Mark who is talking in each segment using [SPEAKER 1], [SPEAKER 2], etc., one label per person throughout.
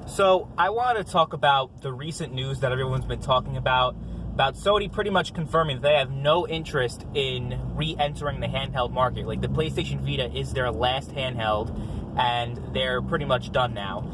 [SPEAKER 1] So I want to talk about the recent news that everyone's been talking about Sony pretty much confirming they have no interest in re-entering the handheld market. Like, the PlayStation Vita is their last handheld, and they're pretty much done now.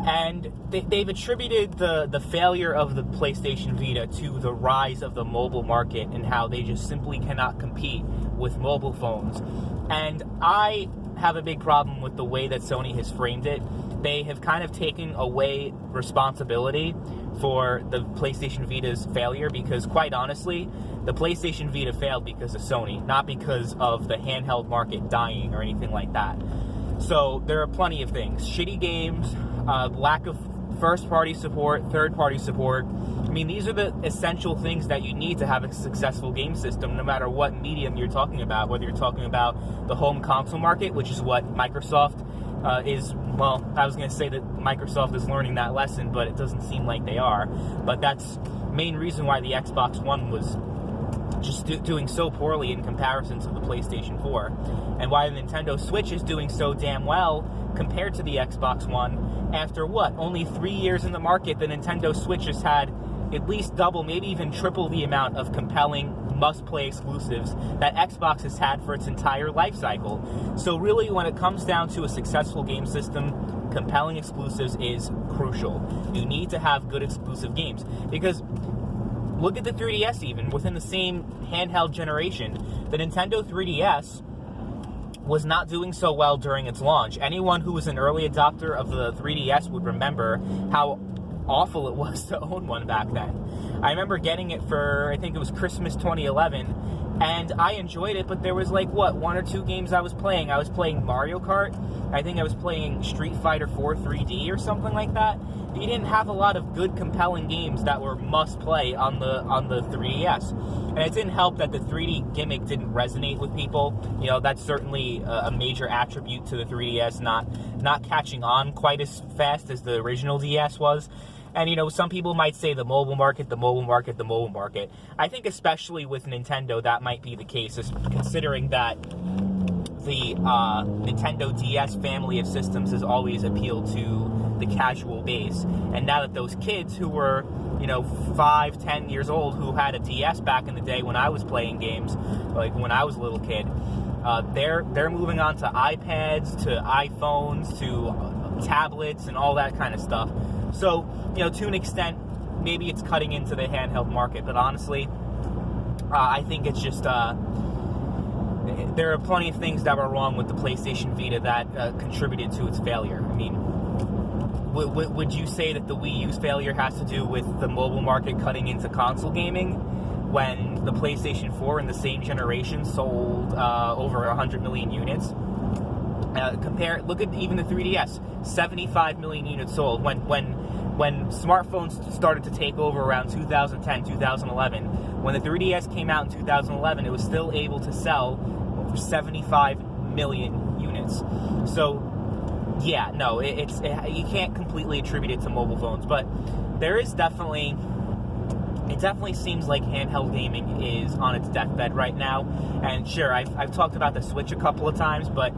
[SPEAKER 1] And they've attributed the failure of the PlayStation Vita to the rise of the mobile market and how they just simply cannot compete with mobile phones. And I have a big problem with the way that Sony has framed it. They have kind of taken away responsibility for the PlayStation Vita's failure because, quite honestly, the PlayStation Vita failed because of Sony, not because of the handheld market dying or anything like that. So there are plenty of things. Shitty games, lack of first-party support, third-party support. I mean, these are the essential things that you need to have a successful game system, no matter what medium you're talking about, whether you're talking about the home console market, which is what Microsoft is. Well, I was going to say that Microsoft is learning that lesson, but it doesn't seem like they are. But that's the main reason why the Xbox One was just doing so poorly in comparison to the PlayStation 4, and why the Nintendo Switch is doing so damn well compared to the Xbox One. After only 3 years in the market, the Nintendo Switch has had at least double, maybe even triple the amount of compelling must-play exclusives that Xbox has had for its entire life cycle. So really, when it comes down to a successful game system, compelling exclusives is crucial. You need to have good exclusive games, because look at the 3DS. Even within the same handheld generation, the Nintendo 3DS was not doing so well during its launch. Anyone who was an early adopter of the 3DS would remember how awful it was to own one back then. I remember getting it for, I think it was Christmas 2011, and I enjoyed it, but there was one or two games I was playing. I was playing Mario Kart. I think I was playing Street Fighter 4 3D or something like that. You didn't have a lot of good, compelling games that were must-play on the 3DS. And it didn't help that the 3D gimmick didn't resonate with people. You know, that's certainly a major attribute to the 3DS, not catching on quite as fast as the original DS was. And, you know, some people might say the mobile market. I think especially with Nintendo, that might be the case, considering that the Nintendo DS family of systems has always appealed to the casual base. And now that those kids who were, 5, 10 years old, who had a DS back in the day when I was playing games, like when I was a little kid, they're moving on to iPads, to iPhones, to tablets, and all that kind of stuff. So, to an extent, maybe it's cutting into the handheld market, but honestly, I think it's just, there are plenty of things that were wrong with the PlayStation Vita that contributed to its failure. I mean, would you say that the Wii U's failure has to do with the mobile market cutting into console gaming, when the PlayStation 4 in the same generation sold over 100 million units? Look at even the 3DS, 75 million units sold. When smartphones started to take over around 2010, 2011, when the 3DS came out in 2011, it was still able to sell over 75 million units. So, yeah, no, you can't completely attribute it to mobile phones, but there is definitely, it definitely seems like handheld gaming is on its deathbed right now. And sure, I've talked about the Switch a couple of times, but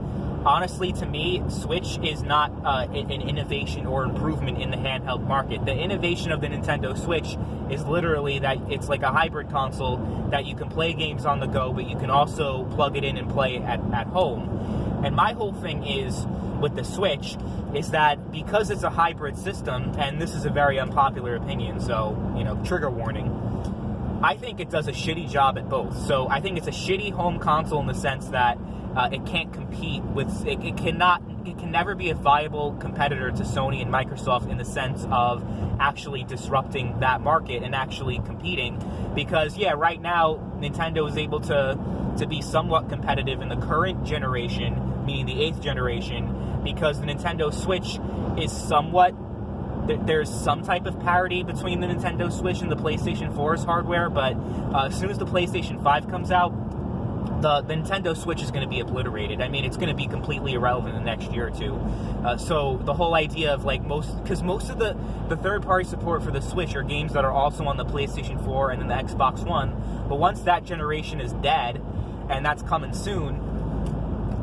[SPEAKER 1] honestly, to me, Switch is not an innovation or improvement in the handheld market. The innovation of the Nintendo Switch is literally that it's like a hybrid console that you can play games on the go, but you can also plug it in and play at home. And my whole thing is, with the Switch, is that because it's a hybrid system, and this is a very unpopular opinion, so, trigger warning, I think it does a shitty job at both. So I think it's a shitty home console in the sense that it can't compete with, it can never be a viable competitor to Sony and Microsoft in the sense of actually disrupting that market and actually competing. Because, yeah, right now, Nintendo is able to be somewhat competitive in the current generation, meaning the 8th generation, because the Nintendo Switch is somewhat, there's some type of parity between the Nintendo Switch and the PlayStation 4's hardware, but as soon as the PlayStation 5 comes out, the Nintendo Switch is going to be obliterated. I mean, it's going to be completely irrelevant in the next year or two. So the whole idea of most of the third-party support for the Switch are games that are also on the PlayStation 4 and then the Xbox One. But once that generation is dead, and that's coming soon,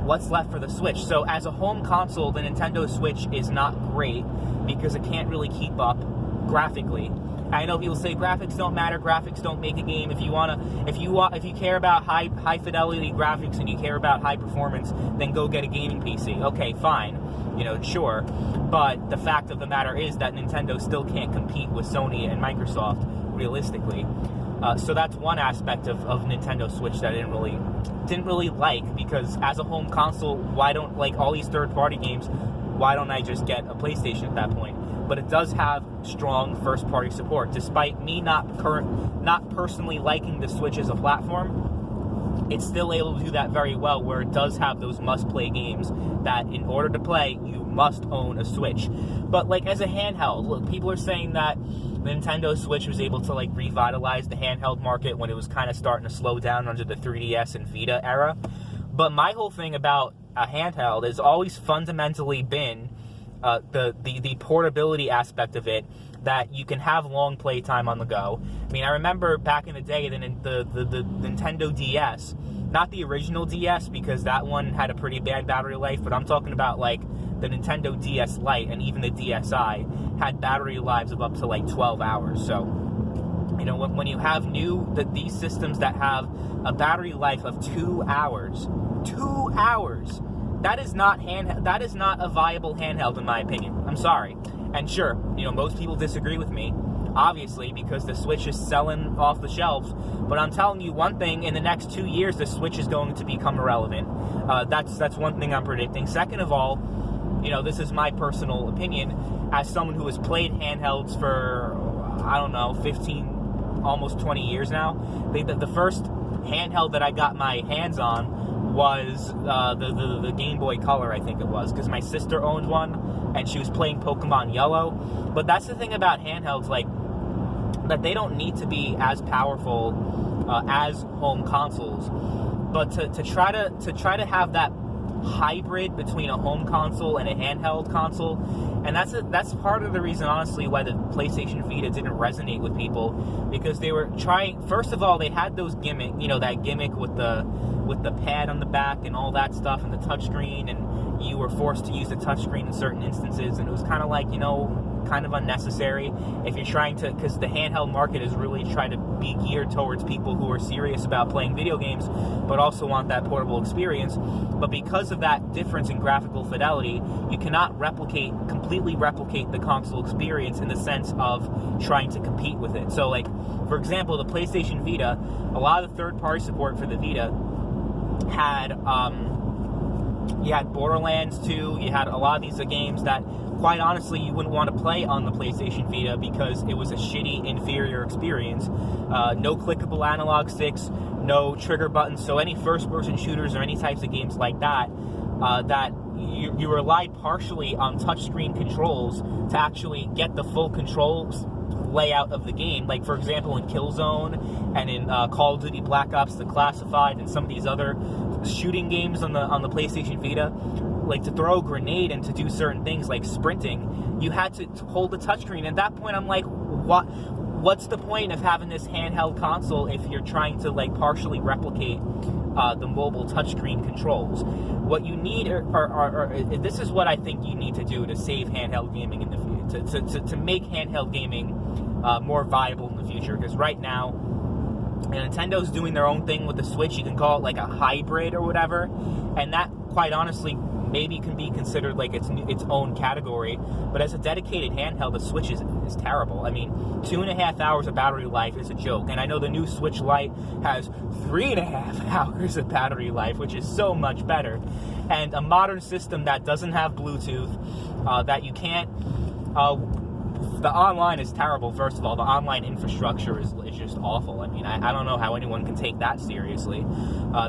[SPEAKER 1] what's left for the Switch? So as a home console, the Nintendo Switch is not great because it can't really keep up graphically. I know people say graphics don't matter, graphics don't make a game. If you care about high fidelity graphics and you care about high performance, then go get a gaming PC. Okay, fine, sure. But the fact of the matter is that Nintendo still can't compete with Sony and Microsoft realistically. So that's one aspect of Nintendo Switch that I didn't really like, because as a home console, why don't, like all these third-party games, why don't I just get a PlayStation at that point? But it does have strong first-party support. Despite me not personally liking the Switch as a platform, it's still able to do that very well, where it does have those must-play games that in order to play, you must own a Switch. But like as a handheld, look, people are saying that the Nintendo Switch was able to like revitalize the handheld market when it was kind of starting to slow down under the 3DS and Vita era. But my whole thing about a handheld has always fundamentally been the portability aspect of it, that you can have long play time on the go. I mean, I remember back in the day, the Nintendo DS, not the original DS, because that one had a pretty bad battery life, but I'm talking about like the Nintendo DS Lite and even the DSi had battery lives of up to like 12 hours. So, when you have these systems that have a battery life of 2 hours, that is not a viable handheld in my opinion. I'm sorry. And sure, most people disagree with me, obviously, because the Switch is selling off the shelves. But I'm telling you one thing, in the next 2 years, the Switch is going to become irrelevant. That's one thing I'm predicting. Second of all, this is my personal opinion, as someone who has played handhelds for, 15, almost 20 years now. The first handheld that I got my hands on was the Game Boy Color, I think it was, because my sister owned one, and she was playing Pokemon Yellow. But that's the thing about handhelds, like, that they don't need to be as powerful as home consoles, but to try to have that hybrid between a home console and a handheld console, and that's part of the reason, honestly, why the PlayStation Vita didn't resonate with people, because they were trying. First of all, they had those gimmick, that gimmick with the pad on the back and all that stuff, and the touchscreen, and you were forced to use the touchscreen in certain instances, and it was kind of like, kind of unnecessary if you're trying to, because the handheld market is really trying to be geared towards people who are serious about playing video games, but also want that portable experience. But because of that difference in graphical fidelity, you cannot completely replicate the console experience in the sense of trying to compete with it. So, like, for example, the PlayStation Vita, a lot of the third-party support for the Vita had, you had Borderlands 2, you had a lot of these games that, quite honestly, you wouldn't want to play on the PlayStation Vita because it was a shitty, inferior experience. No clickable analog sticks, no trigger buttons, so any first-person shooters or any types of games like that, that you relied partially on touchscreen controls to actually get the full controls layout of the game. Like, for example, in Killzone and in Call of Duty Black Ops The Classified and some of these other shooting games on the PlayStation Vita, like to throw a grenade and to do certain things like sprinting, you had to hold the touchscreen. At that point, I'm like, what's the point of having this handheld console if you're trying to like partially replicate the mobile touchscreen controls? What you need are this is what I think you need to do to save handheld gaming in the future, to make handheld gaming more viable in the future. Because right now, Nintendo's doing their own thing with the Switch. You can call it like a hybrid or whatever, and that, quite honestly, maybe can be considered like its own category. But as a dedicated handheld, the Switch is terrible. I mean, 2.5 hours of battery life is a joke. And I know the new Switch Lite has 3.5 hours of battery life, which is so much better. And a modern system that doesn't have Bluetooth, that you can't... the online is terrible, first of all. The online infrastructure is just awful. I mean, I don't know how anyone can take that seriously.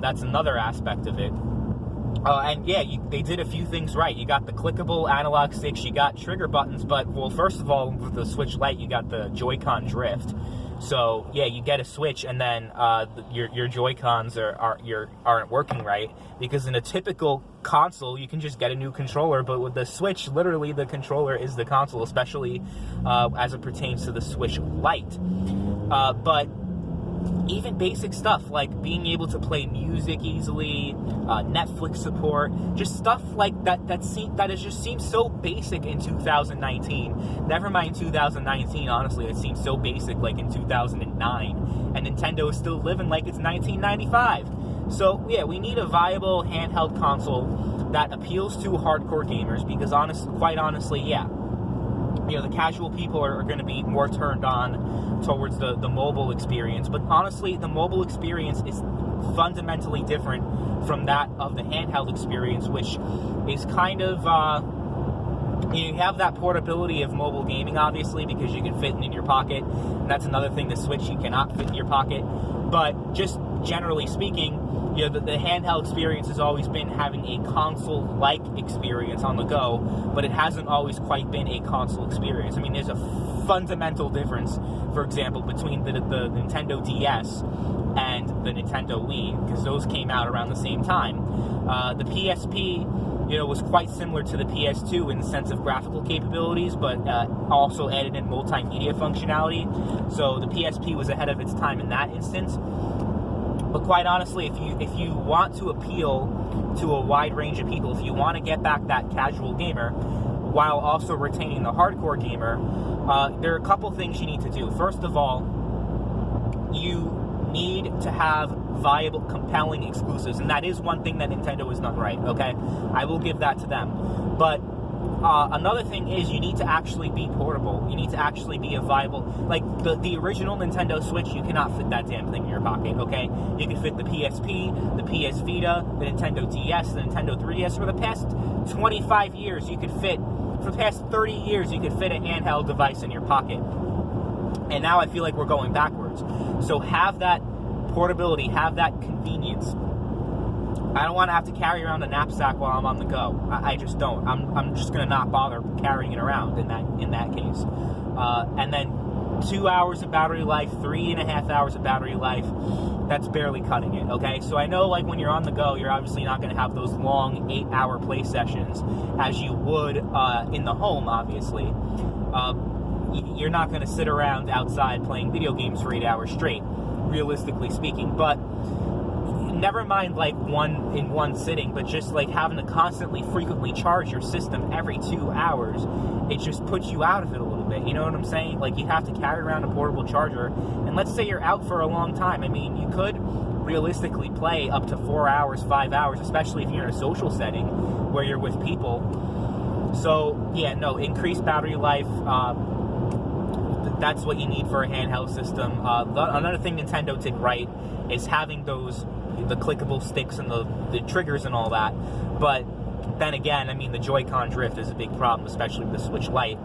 [SPEAKER 1] That's another aspect of it. And yeah, they did a few things right. You got the clickable analog sticks, you got trigger buttons, but, well, first of all, with the Switch Lite, you got the Joy-Con drift. So, yeah, you get a Switch, and then your Joy-Cons aren't working right, because in a typical console, you can just get a new controller, but with the Switch, literally, the controller is the console, especially as it pertains to the Switch Lite. But even basic stuff like being able to play music easily, Netflix support, just stuff like that that just seems so basic in 2019. Never mind 2019, honestly, it seems so basic like in 2009, and Nintendo is still living like it's 1995. So yeah, we need a viable handheld console that appeals to hardcore gamers, because quite honestly, yeah, the casual people are going to be more turned on towards the mobile experience. But honestly, the mobile experience is fundamentally different from that of the handheld experience, which is kind of, you have that portability of mobile gaming, obviously, because you can fit it in your pocket. And that's another thing, the Switch, you cannot fit in your pocket. But just generally speaking, the handheld experience has always been having a console-like experience on the go, but it hasn't always quite been a console experience. I mean, there's a fundamental difference, for example, between the Nintendo DS and the Nintendo Wii, because those came out around the same time. The PSP, was quite similar to the PS2 in the sense of graphical capabilities, but also added in multimedia functionality. So the PSP was ahead of its time in that instance. But quite honestly, if you want to appeal to a wide range of people, if you want to get back that casual gamer while also retaining the hardcore gamer, there are a couple things you need to do. First of all, you need to have viable, compelling exclusives, and that is one thing that Nintendo has done right, okay? I will give that to them. But another thing is you need to actually be portable. You need to actually be a viable, like the original Nintendo Switch, you cannot fit that damn thing in your pocket, okay? You can fit the PSP, the PS Vita, the Nintendo DS, the Nintendo 3DS. For the past 25 years, for the past 30 years, you could fit a handheld device in your pocket. And now I feel like we're going backwards. So have that portability, have that convenience. I don't want to have to carry around a knapsack while I'm on the go. I just don't. I'm just gonna not bother carrying it around in that case. And then 2 hours of battery life, 3.5 hours of battery life. That's barely cutting it. Okay, so I know like when you're on the go, you're obviously not gonna have those long 8-hour play sessions as you would in the home. Obviously, you're not gonna sit around outside playing video games for 8 hours straight, realistically speaking. But never mind like one sitting, but just like having to constantly, frequently charge your system every 2 hours, it just puts you out of it a little bit. You know what I'm saying? Like you have to carry around a portable charger, and let's say you're out for a long time. I mean, you could realistically play up to 4 hours, 5 hours, especially if you're in a social setting where you're with people. So yeah, no, increased battery life. That's what you need for a handheld system. Another thing Nintendo did right is having the clickable sticks and the triggers and all that. But then again, I mean, the Joy-Con drift is a big problem, especially with the Switch Lite.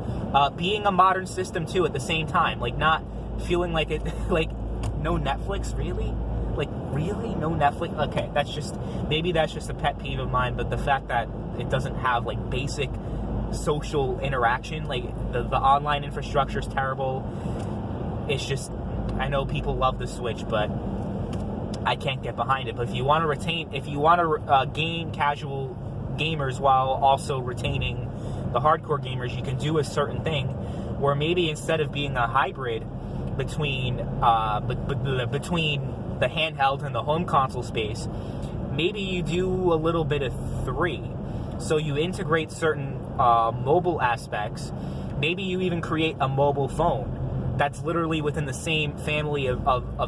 [SPEAKER 1] Being a modern system too at the same time, like not feeling like it, like no Netflix, really? Like really? No Netflix? Okay, maybe that's just a pet peeve of mine, but the fact that it doesn't have like basic social interaction, like the online infrastructure is terrible. It's just, I know people love the Switch, but I can't get behind it. But if you want to gain casual gamers while also retaining the hardcore gamers, you can do a certain thing where maybe instead of being a hybrid between the handheld and the home console space, maybe you do a little bit of three. So you integrate certain mobile aspects. Maybe you even create a mobile phone that's literally within the same family of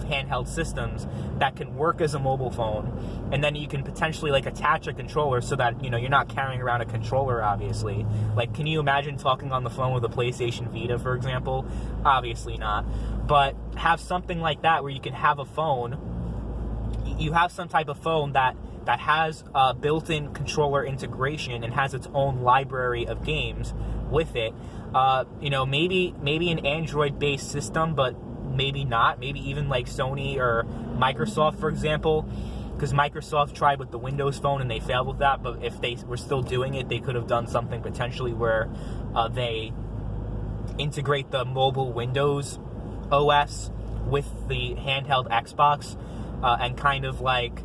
[SPEAKER 1] handheld systems that can work as a mobile phone, and then you can potentially like attach a controller so that you're not carrying around a controller, obviously. Like, can you imagine talking on the phone with a PlayStation Vita, for example? Obviously not. But have something like that where you can have a phone, you have some type of phone that has built-in controller integration and has its own library of games with it. Maybe an Android-based system, but maybe not. Maybe even like Sony or Microsoft, for example, because Microsoft tried with the Windows Phone and they failed with that. But if they were still doing it, they could have done something potentially where they integrate the mobile Windows OS with the handheld Xbox and kind of like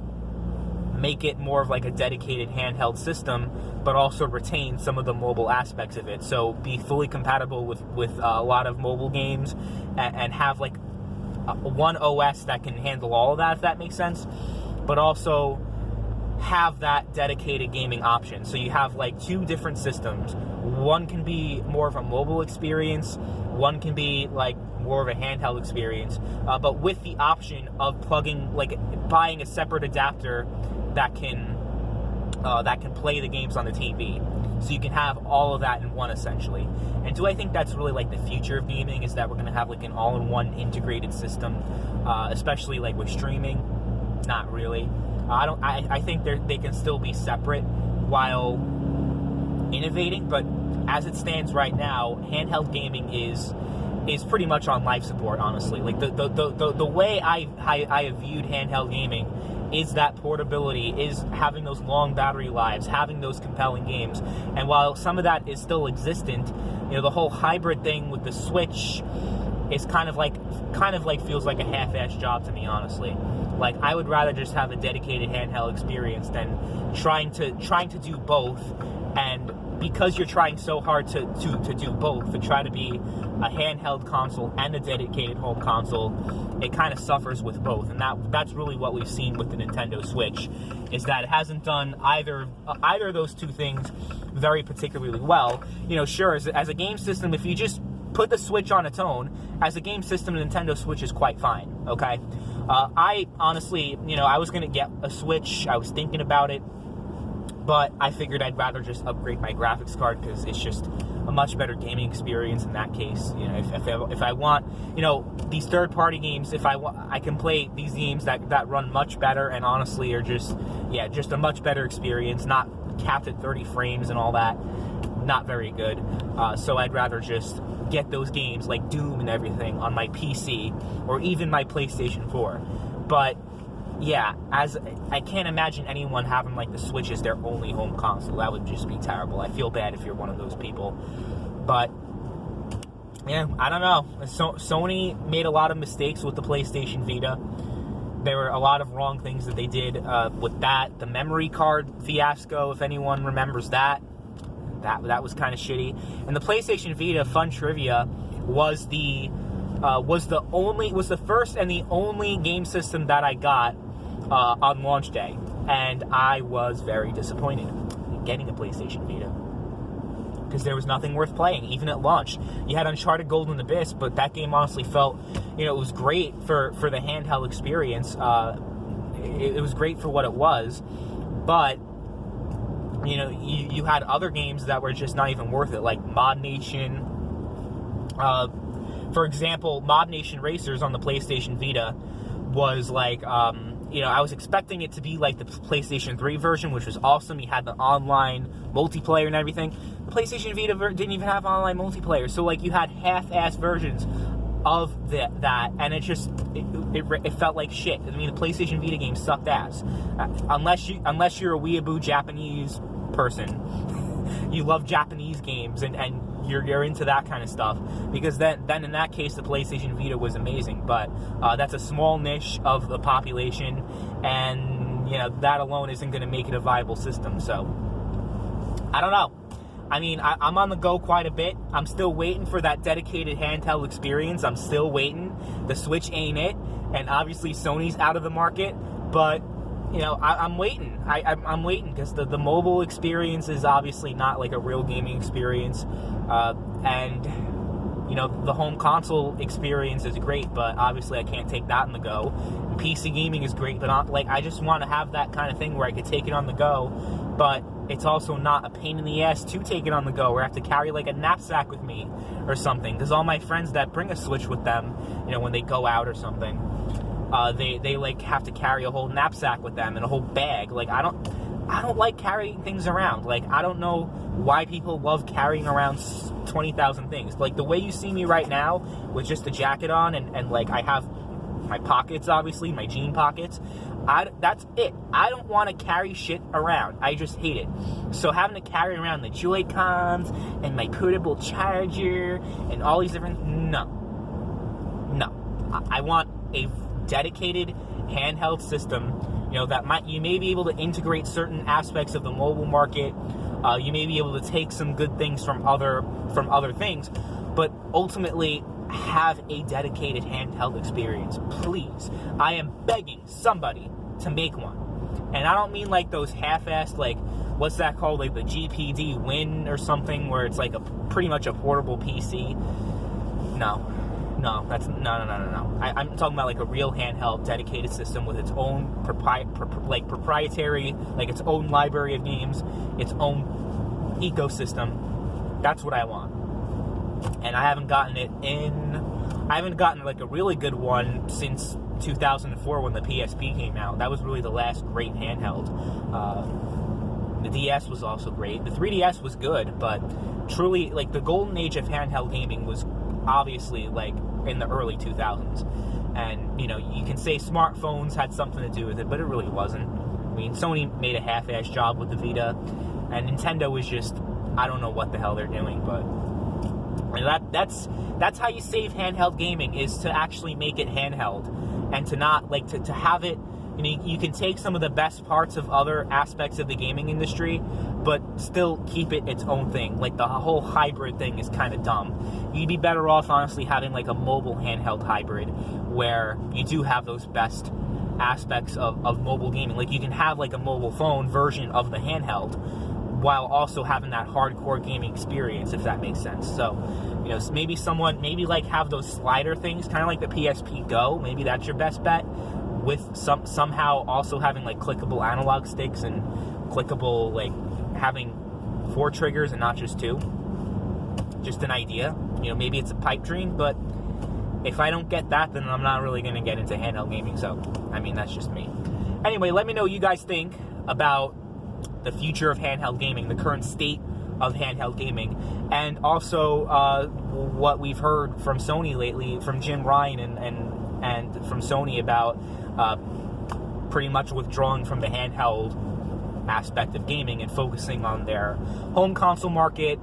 [SPEAKER 1] make it more of like a dedicated handheld system, but also retain some of the mobile aspects of it. So be fully compatible with a lot of mobile games and have like one OS that can handle all of that, if that makes sense, but also have that dedicated gaming option. So you have like two different systems. One can be more of a mobile experience, one can be like more of a handheld experience, but with the option of buying a separate adapter that can play the games on the TV. So you can have all of that in one, essentially. And do I think that's really like the future of gaming, is that we're going to have like an all-in-one integrated system, especially like with streaming? Not really. I think they can still be separate while innovating, but as it stands right now, handheld gaming is pretty much on life support, honestly. Like the way I have viewed handheld gaming is that portability, is having those long battery lives, having those compelling games. And while some of that is still existent, the whole hybrid thing with the Switch is kind of like feels like a half-assed job to me, honestly. Like, I would rather just have a dedicated handheld experience than trying to do both. And because you're trying so hard to do both, to try to be a handheld console and a dedicated home console, it kind of suffers with both. And that's really what we've seen with the Nintendo Switch, is that it hasn't done either of those two things very particularly well. Sure, as a game system, if you just put the Switch on its own, as a game system, the Nintendo Switch is quite fine, okay? I honestly, I was going to get a Switch. I was thinking about it, but I figured I'd rather just upgrade my graphics card, because it's just a much better gaming experience in that case. If I want, these third-party games, I can play these games that run much better and honestly are just a much better experience, not capped at 30 frames and all that. Not very good. So I'd rather just get those games like Doom and everything on my PC or even my PlayStation 4. But yeah, as I can't imagine anyone having like the Switch as their only home console. That would just be terrible. I feel bad if you're one of those people. But yeah, I don't know. Sony made a lot of mistakes with the PlayStation Vita. There were a lot of wrong things that they did with that. The memory card fiasco, if anyone remembers that. That was kind of shitty. And the PlayStation Vita, fun trivia, was the first and the only game system that I got on launch day, and I was very disappointed in getting a PlayStation Vita, because there was nothing worth playing, even at launch. You had Uncharted Golden Abyss, but that game honestly felt, it was great for the handheld experience. It was great for what it was, but you had other games that were just not even worth it, like Mod Nation. For example, Mod Nation Racers on the PlayStation Vita was like, I was expecting it to be like the PlayStation 3 version, which was awesome. You had the online multiplayer and everything. The PlayStation Vita didn't even have online multiplayer, so like you had half-assed versions of that, and it felt like shit. I mean, the PlayStation Vita games sucked ass. Unless you're a weeaboo Japanese person, you love Japanese games and you're into that kind of stuff, because then in that case the PlayStation Vita was amazing. But that's a small niche of the population, and that alone isn't going to make it a viable system. So I don't know. I mean, I'm on the go quite a bit. I'm still waiting for that dedicated handheld experience. I'm still waiting. The Switch ain't it, and obviously Sony's out of the market, but I'm waiting. I'm waiting, because the mobile experience is obviously not like a real gaming experience, and the home console experience is great, but obviously I can't take that on the go. And PC gaming is great, but I just want to have that kind of thing where I could take it on the go, but it's also not a pain in the ass to take it on the go, where I have to carry like a knapsack with me or something, because all my friends that bring a Switch with them, when they go out or something, they like have to carry a whole knapsack with them and a whole bag. Like, I don't like carrying things around. Like, I don't know why people love carrying around 20,000 things. Like, the way you see me right now with just a jacket on and like I have my pockets, obviously, my jean pockets. That's it. I don't want to carry shit around. I just hate it. So having to carry around the Joy-Cons and my portable charger and all these different... No. I want a dedicated handheld system, that you may be able to integrate certain aspects of the mobile market. You may be able to take some good things from other things, but ultimately have a dedicated handheld experience. Please. I am begging somebody to make one. And I don't mean like those half-assed, like, what's that called? Like the GPD Win or something, where it's like pretty much a portable PC. No. I'm talking about like a real handheld dedicated system with its own proprietary, like its own library of games, its own ecosystem. That's what I want. And I haven't gotten like a really good one since 2004 when the PSP came out. That was really the last great handheld. The DS was also great. The 3DS was good, but truly, like, the golden age of handheld gaming was obviously like in the early 2000s. And, you know, you can say smartphones had something to do with it, but it really wasn't. I mean, Sony made a half-ass job with the Vita, and Nintendo was just, I don't know what the hell they're doing, but that's how you save handheld gaming, is to actually make it handheld, and to not, like, to have it, you know, you can take some of the best parts of other aspects of the gaming industry, but still keep it its own thing. Like, the whole hybrid thing is kind of dumb. You'd be better off, honestly, having, like, a mobile handheld hybrid, where you do have those best aspects of mobile gaming. Like, you can have, like, a mobile phone version of the handheld, while also having that hardcore gaming experience, if that makes sense. So, you know, maybe like have those slider things, kind of like the PSP Go. Maybe that's your best bet, with somehow also having like clickable analog sticks and clickable, like, having 4 triggers and not just 2. Just an idea. You know, maybe it's a pipe dream, but if I don't get that, then I'm not really going to get into handheld gaming. So, I mean, that's just me. Anyway, let me know what you guys think about the future of handheld gaming, the current state of handheld gaming, and also what we've heard from Sony lately, from Jim Ryan and from Sony about pretty much withdrawing from the handheld aspect of gaming and focusing on their home console market,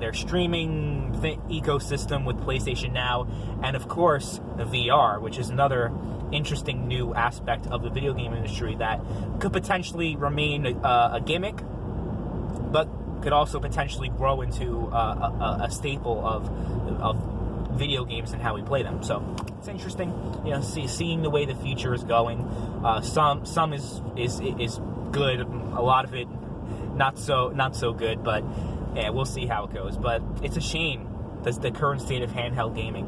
[SPEAKER 1] their streaming ecosystem with PlayStation Now, and of course the VR, which is another interesting new aspect of the video game industry that could potentially remain a gimmick, but could also potentially grow into a staple of video games and how we play them. So it's interesting, you know, seeing the way the future is going. Some is good, a lot of it not so good, but yeah, we'll see how it goes. But it's a shame, that's the current state of handheld gaming.